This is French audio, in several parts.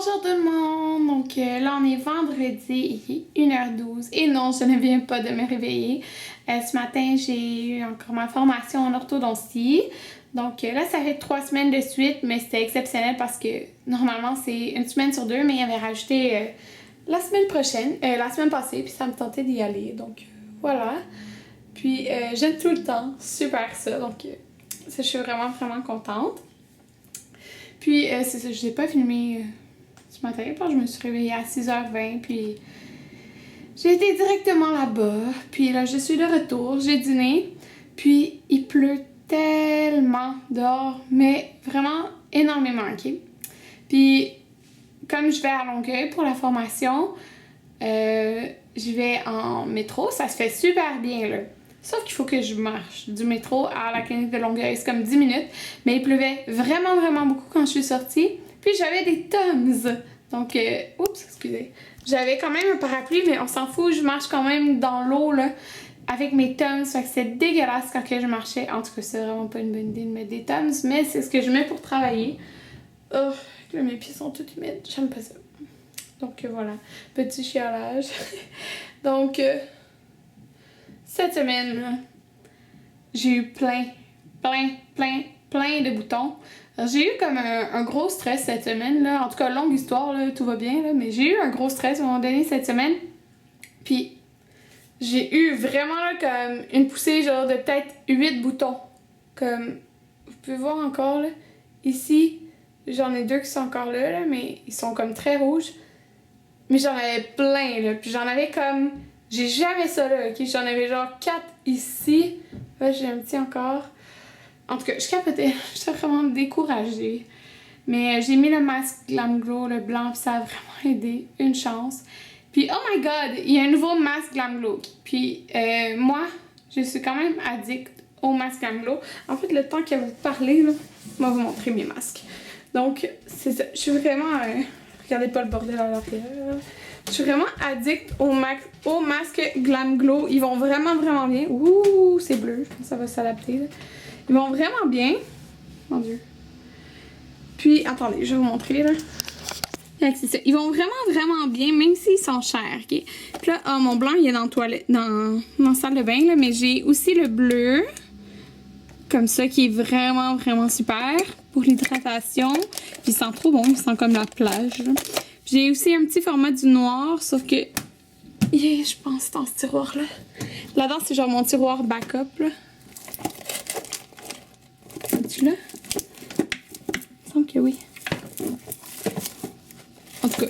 Bonjour tout le monde! Donc là on est vendredi, il est 1h12 et non, je ne viens pas de me réveiller. Ce matin j'ai eu encore ma formation en orthodontie. Donc là ça fait 3 semaines de suite, mais c'était exceptionnel parce que normalement c'est une semaine sur 2, mais il avait rajouté la semaine passée, puis ça me tentait d'y aller. Donc voilà. Puis j'aime tout le temps, super ça, donc je suis vraiment contente. Puis c'est ça, je n'ai pas filmé ce matin, parce que je me suis réveillée à 6h20, puis j'ai été directement là-bas. Puis là, je suis de retour, j'ai dîné, puis il pleut tellement dehors, mais vraiment énormément, ok? Puis comme je vais à Longueuil pour la formation, je vais en métro, ça se fait super bien là. Sauf qu'il faut que je marche du métro à la clinique de Longueuil, c'est comme 10 minutes. Mais il pleuvait vraiment beaucoup quand je suis sortie. Puis j'avais des Tums. Donc, oups, excusez. J'avais quand même un parapluie, mais on s'en fout, je marche quand même dans l'eau là, avec mes Tums. Fait que c'est dégueulasse quand je marchais. En tout cas, c'est vraiment pas une bonne idée de mettre des Tums, mais c'est ce que je mets pour travailler. Oh, là, mes pieds sont tout humides, j'aime pas ça. Donc voilà, petit chialage. Donc... cette semaine, j'ai eu plein de boutons. J'ai eu comme un gros stress cette semaine, là. En tout cas, longue histoire, là, tout va bien, là, mais j'ai eu un gros stress à un moment donné cette semaine. Puis, j'ai eu vraiment là, comme une poussée genre de peut-être 8 boutons. Comme, vous pouvez voir encore, là, ici, j'en ai 2 qui sont encore là, mais ils sont comme très rouges. Mais j'en avais plein, là. Puis j'en avais comme... J'ai jamais ça là, ok? J'en avais genre 4 ici. Ouais, j'ai un petit encore. En tout cas, je capotais. J'étais vraiment découragée. Mais j'ai mis le masque Glam Glow, le blanc, puis ça a vraiment aidé. Une chance. Puis, oh my god, il y a un nouveau masque Glam Glow. Puis, moi, je suis quand même addict au masque Glam Glow. En fait, le temps que vous parlez, là, je vais vous montrer mes masques. Donc, c'est ça. Je suis vraiment... regardez pas le bordel à l'intérieur. Je suis vraiment addict au masque Glam Glow. Ils vont vraiment bien. Ouh, c'est bleu. Je pense que ça va s'adapter. Ils vont vraiment bien. Mon Dieu. Puis, attendez, je vais vous montrer. Là. C'est ça. Ils vont vraiment bien, même s'ils sont chers. Okay? Puis là, oh, mon blanc, il est dans la toilette, dans la salle de bain. Là, mais j'ai aussi le bleu. Comme ça, qui est vraiment super pour l'hydratation. Puis, il sent trop bon. Il sent comme la plage. Là. J'ai aussi un petit format du noir, sauf que je pense dans ce tiroir-là. Là-dedans, c'est genre mon tiroir backup. Là. Es-tu là? Il me semble que oui. En tout cas,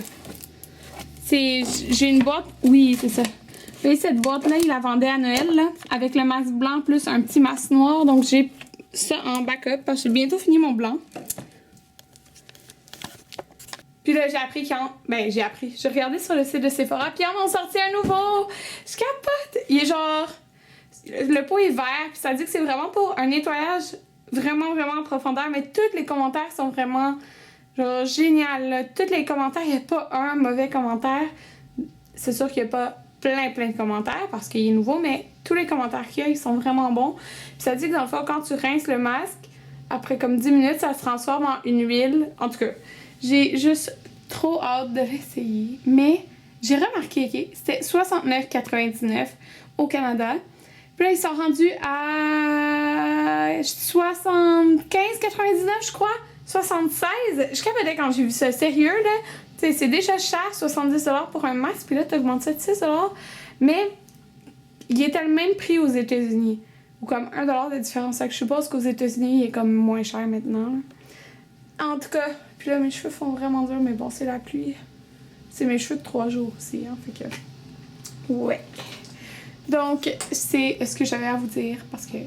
j'ai une boîte. Oui, c'est ça. Vous voyez, cette boîte-là, il la vendait à Noël, là, avec le masque blanc plus un petit masque noir. Donc, j'ai ça en backup parce que j'ai bientôt fini mon blanc. Puis là, j'ai appris j'ai regardé sur le site de Sephora, puis ils en ont sorti un nouveau! Je capote! Il est genre... Le pot est vert, puis ça dit que c'est vraiment pour un nettoyage vraiment en profondeur, mais tous les commentaires sont vraiment, genre, génial, là. Tous les commentaires, il n'y a pas un mauvais commentaire. C'est sûr qu'il n'y a pas plein de commentaires, parce qu'il est nouveau, mais tous les commentaires qu'il y a, ils sont vraiment bons. Puis ça dit que dans le fond, quand tu rinces le masque, après comme 10 minutes, ça se transforme en une huile. En tout cas... J'ai juste trop hâte de l'essayer. Mais j'ai remarqué que c'était 69,99 au Canada. Puis là, ils sont rendus à 75,99 je crois. 76. Je capotais quand j'ai vu ça. Sérieux, là. T'sais, c'est déjà cher, 70$ pour un masque. Puis là, t'augmentes ça de 6$. Mais il est à le même prix aux États-Unis. Ou comme 1$ de différence. Je suppose qu'aux États-Unis, il est comme moins cher maintenant. Là. En tout cas, puis là, mes cheveux font vraiment dur, mais bon, c'est la pluie. C'est mes cheveux de 3 jours aussi, hein, fait que... Ouais. Donc, c'est ce que j'avais à vous dire, parce que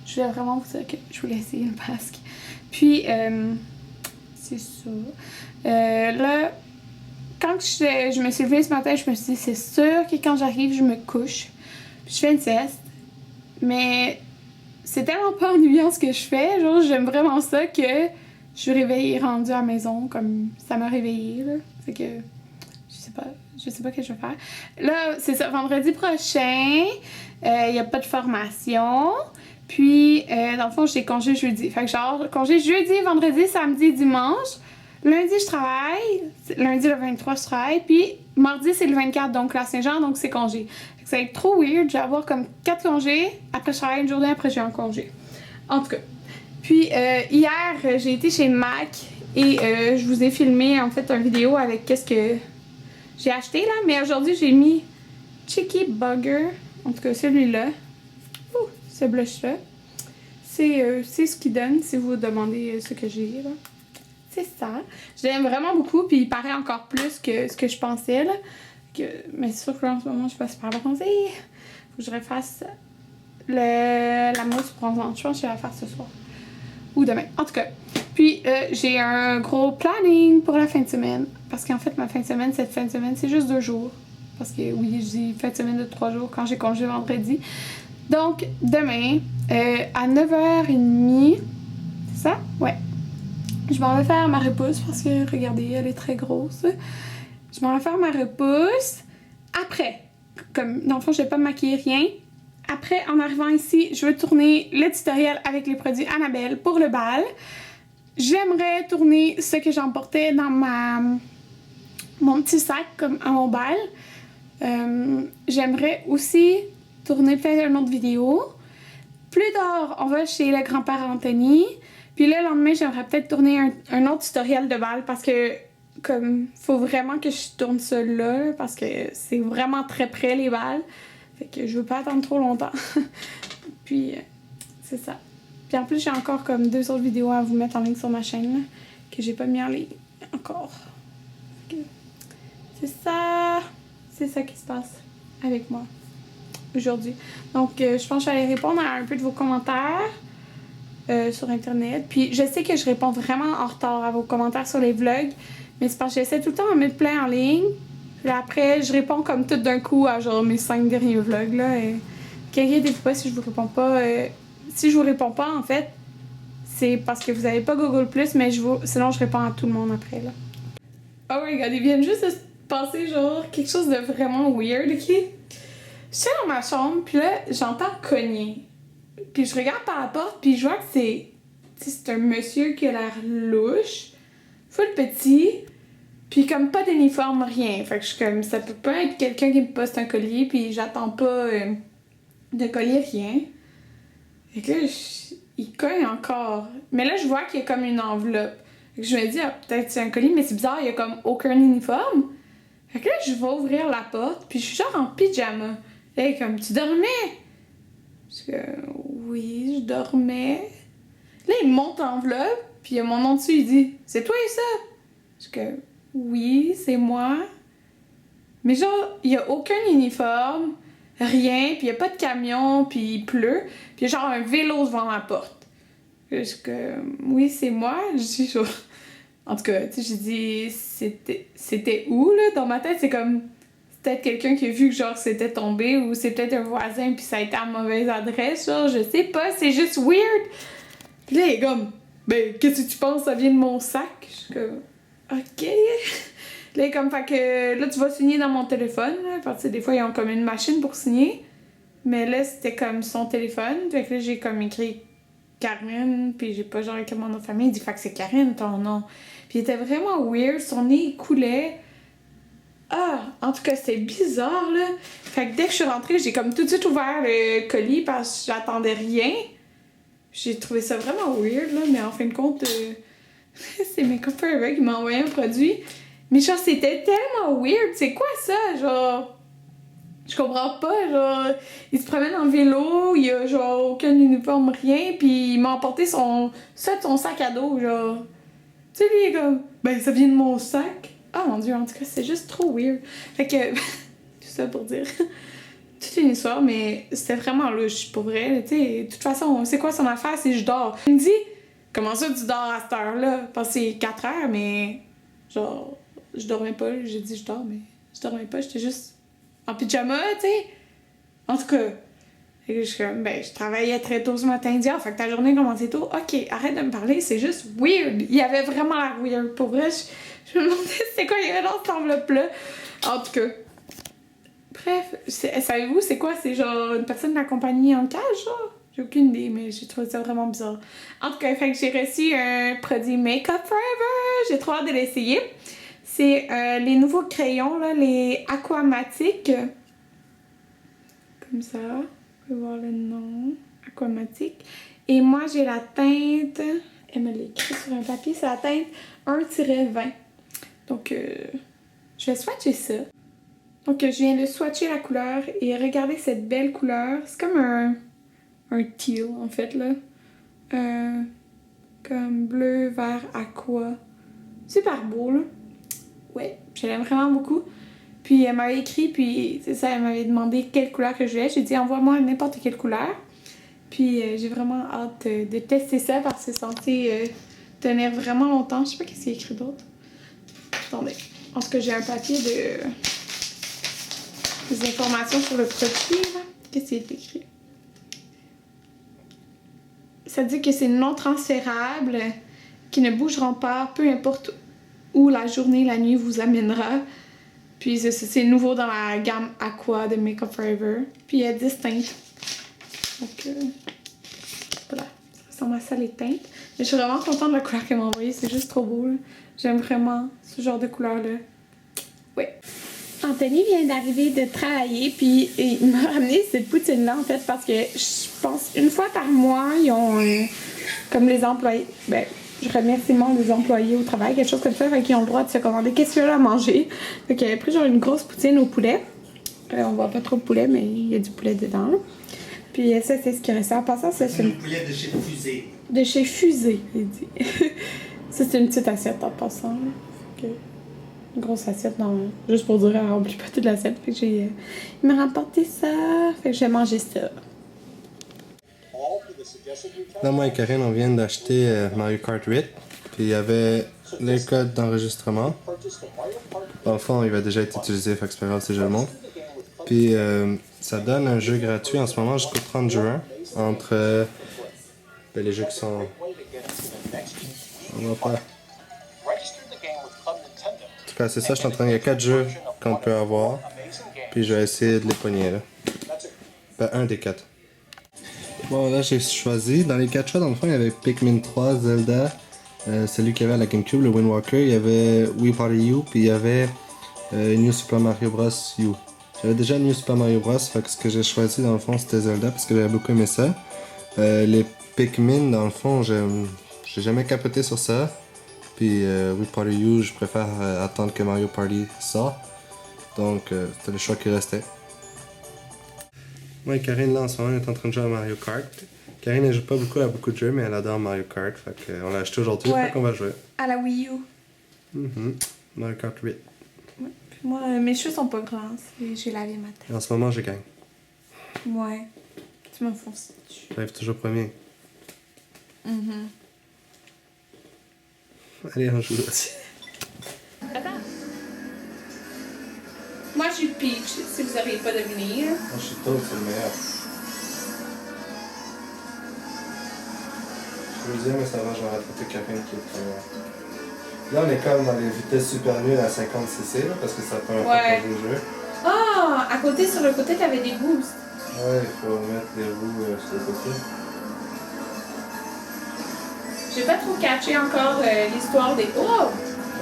je voulais vraiment vous dire que je voulais essayer le masque. Puis, c'est ça. Là, quand je me suis levée ce matin, je me suis dit, c'est sûr que quand j'arrive, je me couche. Puis je fais une sieste. Mais c'est tellement pas ennuyant ce que je fais. Genre, j'aime vraiment ça que... Je suis réveillée, rendue à la maison, comme ça m'a réveillée, là. Fait que, je sais pas ce que je vais faire. Là, c'est ça, vendredi prochain, il n'y a pas de formation. Puis, dans le fond, j'ai congé jeudi. Fait que genre, congé jeudi, vendredi, samedi, dimanche. Lundi, je travaille. Lundi, le 23, je travaille. Puis mardi, c'est le 24, donc la Saint-Jean, donc c'est congé. Fait que ça va être trop weird. Je vais avoir comme 4 congés. Après, je travaille une journée, après, j'ai un congé. En tout cas. Puis hier, j'ai été chez Mac et je vous ai filmé en fait une vidéo avec qu'est-ce que j'ai acheté là. Mais aujourd'hui, j'ai mis Cheeky Bugger. En tout cas, celui-là. Ouh, ce blush-là. C'est ce qu'il donne si vous demandez ce que j'ai là. C'est ça. Je l'aime vraiment beaucoup, puis il paraît encore plus que ce que je pensais, là. Mais c'est sûr que là, en ce moment, je suis pas super bronzée. Faut que je refasse la mousse bronzante. Je pense que je vais la faire ce soir. Ou demain. En tout cas. Puis, j'ai un gros planning pour la fin de semaine. Parce qu'en fait, ma fin de semaine, cette fin de semaine, c'est juste 2 jours. Parce que, oui, je dis fin de semaine de 3 jours quand j'ai congé vendredi. Donc, demain, à 9h30, c'est ça? Ouais. Je m'en vais faire ma repousse parce que, regardez, elle est très grosse. Je m'en vais faire ma repousse. Après, comme dans le fond, je vais pas me maquiller, rien. Après, en arrivant ici, je vais tourner le tutoriel avec les produits Annabelle pour le bal. J'aimerais tourner ce que j'emportais dans mon petit sac comme à mon bal. J'aimerais aussi tourner peut-être une autre vidéo. Plus tard, on va chez le grand-père Anthony. Puis le lendemain, j'aimerais peut-être tourner un autre tutoriel de bal parce que, comme, faut vraiment que je tourne ça là parce que c'est vraiment très près les balles. Fait que je veux pas attendre trop longtemps. Puis, c'est ça. Puis en plus, j'ai encore comme 2 autres vidéos à vous mettre en ligne sur ma chaîne là, que j'ai pas mis en ligne encore. C'est ça. C'est ça qui se passe avec moi aujourd'hui. Donc, je pense que je vais aller répondre à un peu de vos commentaires. Sur internet. Puis je sais que je réponds vraiment en retard à vos commentaires sur les vlogs, mais c'est parce que j'essaie tout le temps d'en mettre plein en ligne. Puis après, je réponds comme tout d'un coup à genre mes 5 derniers vlogs là. Et inquiétez-vous pas si je vous réponds pas. Si je vous réponds pas, en fait, c'est parce que vous avez pas Google+, mais sinon je réponds à tout le monde après là. Oh my god, ils viennent juste de se passer genre quelque chose de vraiment weird, ok? Je suis dans ma chambre, puis là, j'entends cogner. Puis je regarde par la porte, puis je vois que c'est un monsieur qui a l'air louche, full petit, puis comme pas d'uniforme, rien. Fait que je suis comme, ça peut pas être quelqu'un qui me poste un collier, puis j'attends pas de collier, rien. Fait que là, il cogne encore. Mais là, je vois qu'il y a comme une enveloppe. Fait que je me dis, ah, peut-être c'est un collier, mais c'est bizarre, il y a comme aucun uniforme. Fait que là, je vais ouvrir la porte, puis je suis genre en pyjama. Là, il est comme, tu dormais? Parce que oui, je dormais. Là, il monte l'enveloppe, puis il y a mon nom dessus, il dit « C'est toi et ça? » Parce que oui, c'est moi. Mais genre, il y a aucun uniforme, rien, puis il y a pas de camion, puis il pleut, puis il y a genre un vélo devant ma porte. Parce que oui, c'est moi. Je dis genre... En tout cas, tu sais, j'ai dit c'était où, là? Dans ma tête, c'est comme... peut-être quelqu'un qui a vu que genre c'était tombé ou c'est peut-être un voisin puis ça a été à mauvaise adresse, genre je sais pas, c'est juste weird. Puis là il est comme, ben qu'est-ce que tu penses, ça vient de mon sac? Je suis comme, ok. Là il est comme, fait que là tu vas signer dans mon téléphone, là, parce que des fois ils ont comme une machine pour signer, mais là c'était comme son téléphone, fait que là j'ai comme écrit Karine, puis j'ai pas genre écrit mon nom de famille, il dit fait que c'est Karine ton nom. Puis il était vraiment weird, son nez il coulait. Ah, en tout cas, c'était bizarre, là. Fait que dès que je suis rentrée, j'ai comme tout de suite ouvert le colis parce que j'attendais rien. J'ai trouvé ça vraiment weird, là, mais en fin de compte, c'est mes copains qui m'ont envoyé un produit. Mais genre, c'était tellement weird. C'est quoi ça? Genre, je comprends pas, genre, il se promène en vélo, il y a genre aucun uniforme, rien, puis il m'a emporté son sac à dos, genre. Tu sais, lui, il est comme, ben, ça vient de mon sac. Oh mon dieu, en tout cas, c'est juste trop weird. Fait que, tout ça pour dire, toute une histoire, mais c'était vraiment louche, pour vrai. Tu sais, de toute façon, c'est quoi son affaire si je dors? Il me dit, comment ça tu dors à cette heure-là? Parce que c'est 4 heures, mais genre, je dormais pas. J'ai dit je dors, mais je dormais pas, j'étais juste en pyjama, tu sais. En tout cas, et je suis comme, ben, je travaillais très tôt ce matin, dit, ah, fait que ta journée commençait tôt. Ok, arrête de me parler, c'est juste weird. Il avait vraiment l'air weird. Pour vrai, je me demandais c'était quoi, il y avait dans cette enveloppe-là. En tout cas. Bref, savez-vous, c'est quoi? C'est genre une personne de la compagnie en cage, genre? J'ai aucune idée, mais j'ai trouvé ça vraiment bizarre. En tout cas, fait que j'ai reçu un produit Makeup Forever. J'ai trop hâte de l'essayer. C'est les nouveaux crayons, là, les Aquamatiques. Comme ça. Vous pouvez voir le nom. Aquamatique. Et moi, j'ai la teinte... Elle me l'a écrit sur un papier. C'est la teinte 1-20. Donc, je vais swatcher ça. Donc, je viens de swatcher la couleur. Et regardez cette belle couleur. C'est comme un teal, en fait, là. Comme bleu, vert, aqua. Super beau, là. Ouais, je l'aime vraiment beaucoup. Puis elle m'avait écrit, puis c'est ça, elle m'avait demandé quelle couleur que je voulais. J'ai dit envoie-moi n'importe quelle couleur. Puis j'ai vraiment hâte de tester ça parce que c'est censé tenir vraiment longtemps. Je sais pas qu'est-ce qu'il y a écrit d'autre. Attendez, je pense que j'ai un papier des informations sur le produit, là. Qu'est-ce qui est écrit? Ça dit que c'est non transférable, qui ne bougeront pas, peu importe où la journée, la nuit vous amènera. Puis c'est nouveau dans la gamme Aqua de Makeup Forever. Puis il y a 10 teintes. Donc voilà, ça ressemble à ça les teintes. Mais je suis vraiment contente de la couleur qu'elle m'a envoyée, c'est juste trop beau. J'aime vraiment ce genre de couleur-là. Ouais. Anthony vient d'arriver de travailler, puis il m'a ramené cette poutine-là en fait parce que je pense une fois par mois, ils ont comme les employés. Ben, je remercie les employés au travail, quelque chose comme ça, fait qu'ils ont le droit de se commander qu'est-ce qu'ils veulent à manger. Fait qu'il avait pris genre une grosse poutine au poulet. On voit pas trop de poulet, mais il y a du poulet dedans. Là. Puis ça, c'est ce qui restait. En passant, ça, c'est le poulet de chez Fusée. De chez Fusée, il dit. Ça, c'est une petite assiette en passant. Là. Fait que... Une grosse assiette, non. Juste pour dire, elle remplit pas toute l'assiette. Fait que j'ai... Il m'a rapporté ça. Fait que j'ai mangé ça. Là, moi et Karine, on vient d'acheter Mario Kart 8. Puis il y avait les codes d'enregistrement. Dans le fond, il va déjà être utilisé, fait que c'est pas grave si je le montre. Puis ça donne un jeu gratuit en ce moment jusqu'au 30 juin. Entre les jeux qui sont... On va pas... En tout cas, c'est ça, je suis en train... Il y a 4 jeux qu'on peut avoir. Puis je vais essayer de les pogner, là. Ben, un des 4. Bon, là, j'ai choisi. Dans les 4 choix, dans le fond, il y avait Pikmin 3, Zelda, celui qui avait à la GameCube, le Wind Walker, il y avait Wii Party U, puis il y avait New Super Mario Bros. U. J'avais déjà New Super Mario Bros, fait que ce que j'ai choisi, dans le fond, c'était Zelda, parce que j'avais beaucoup aimé ça. Les Pikmin, dans le fond, j'ai jamais capoté sur ça. Puis Wii Party U, je préfère attendre que Mario Party sorte. Donc, c'était le choix qui restait. Moi et Karine, là, en ce moment, on est en train de jouer à Mario Kart. Karine, elle joue pas beaucoup à beaucoup de jeux, mais elle adore Mario Kart. Fait qu'on l'a acheté aujourd'hui, ouais. Fait qu'on va jouer. À la Wii U. Mario Kart 8. Ouais. Puis moi, mes cheveux sont pas grands. J'ai lavé ma tête. Et en ce moment, je gagne. Ouais. Tu m'enfonces dessus. J'arrive toujours premier. Allez, on joue aussi. Attends. Moi, je suis Peach, si vous n'arrivez pas à deviner. Moi, je suis Toad, c'est le meilleur. Je veux dire, mais ça va, je vais rattraper Karine qui est première. Là, on est comme dans les vitesses super nulles à 50cc, là, parce que ça prend un peu pour jouer le jeu. Ah, à côté, sur le côté, t'avais des boosts. Ouais, il faut mettre les roues sur le côté. J'ai pas trop catché encore l'histoire des... Oh! Ah,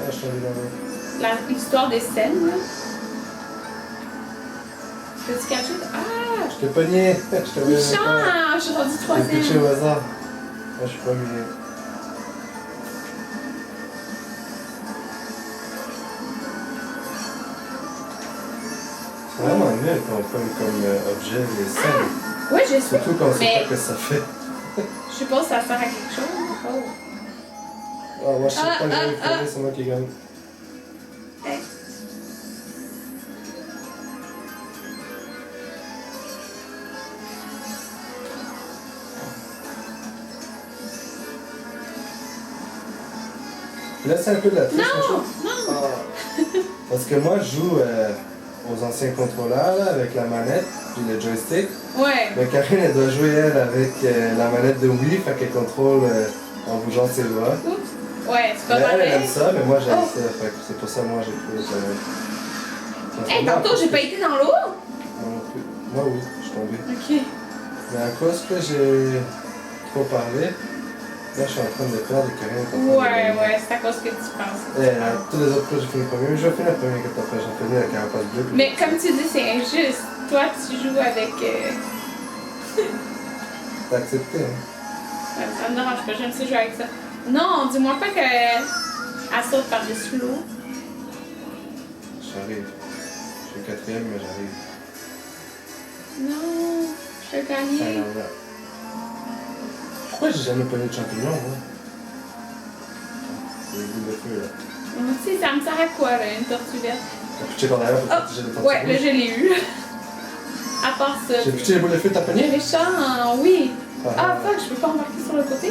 je suis tombé dans l'eau. L'histoire des scènes, là. Peux-tu catcher? Ah! Je t'ai pogné! Je t'ai pogné. Méchant! Je suis rendue J'ai troisième. pitché au hasard. Moi, je suis pas mieux. C'est vraiment nul quand on prend comme objet les scènes. Oui, je sais. Surtout quand on sait Mais pas ce que ça fait. je sais pas si ça sert à quelque chose. Oh. Ah, moi, je sais pas que j'ai fait, c'est moi qui gagne. Hey. Là, c'est un peu de la triche, Non! Ah. Parce que moi, je joue aux anciens contrôleurs là, avec la manette puis le joystick. Ouais. Mais Karine, elle doit jouer elle avec la manette de Wii, fait qu'elle contrôle en bougeant ses doigts. Oups. Ouais, c'est pas Mais elle pareil. aime ça, mais moi j'aime Oh. ça, fait que c'est pour ça que moi j'ai pris. Hey, tantôt, j'ai pas été dans l'eau? Moi non plus. Moi oui, je suis tombé. Ok. Mais à cause que j'ai trop parlé, là je suis en train de perdre et que rien n'est en train de gagner. Ouais, c'est à cause que tu penses. Tous les autres fois j'ai fini premier, mais je vais finir premier que t'as fait, j'en finis la carapace bleue. Mais comme tu dis, c'est injuste. Toi, tu joues avec. T'as accepté, hein? Ça me dérange pas, j'aime ça jouer avec ça. Non, dis-moi pas que. Elle saute par-dessus l'eau. J'arrive. Je suis quatrième, mais j'arrive. Non, je vais gagner. Pourquoi j'ai jamais pogné de champignons, moi? Les boules de feu, là. Moi aussi, ça me sert à quoi, là, une tortue verte? T'as pitché par derrière pour protéger les tortues. Ouais, là, je l'ai eu. À part ça. J'ai pitché les boules de feu, t'as pogné? Méchant, oui. Ah, fuck, je peux pas embarquer sur le côté?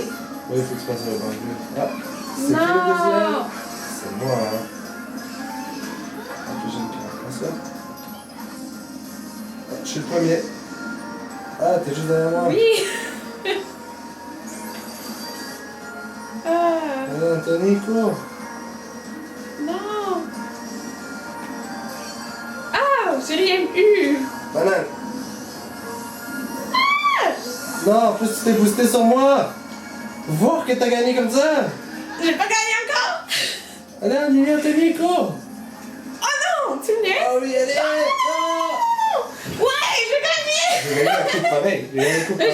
Oui, il faut que tu passes sur le banc bleu. Ah, c'est qui le Non! deuxième? C'est moi, hein. En plus, j'ai une pierre. Comme ça. Ah, je suis le premier. Ah, t'es juste derrière moi. Oui! Ah, Anthony, cours. non! Ah, j'ai rien eu! Banane. Non, en plus tu t'es boosté sur moi. Voir que t'as gagné comme ça. J'ai pas gagné encore! Allez, Amélie, Anthony, cours. Oh non! Tu me niaises? Ah oui, allez. Ouais, j'ai gagné! J'ai gagné la coupe pareil. J'ai gagné la coupe pareil.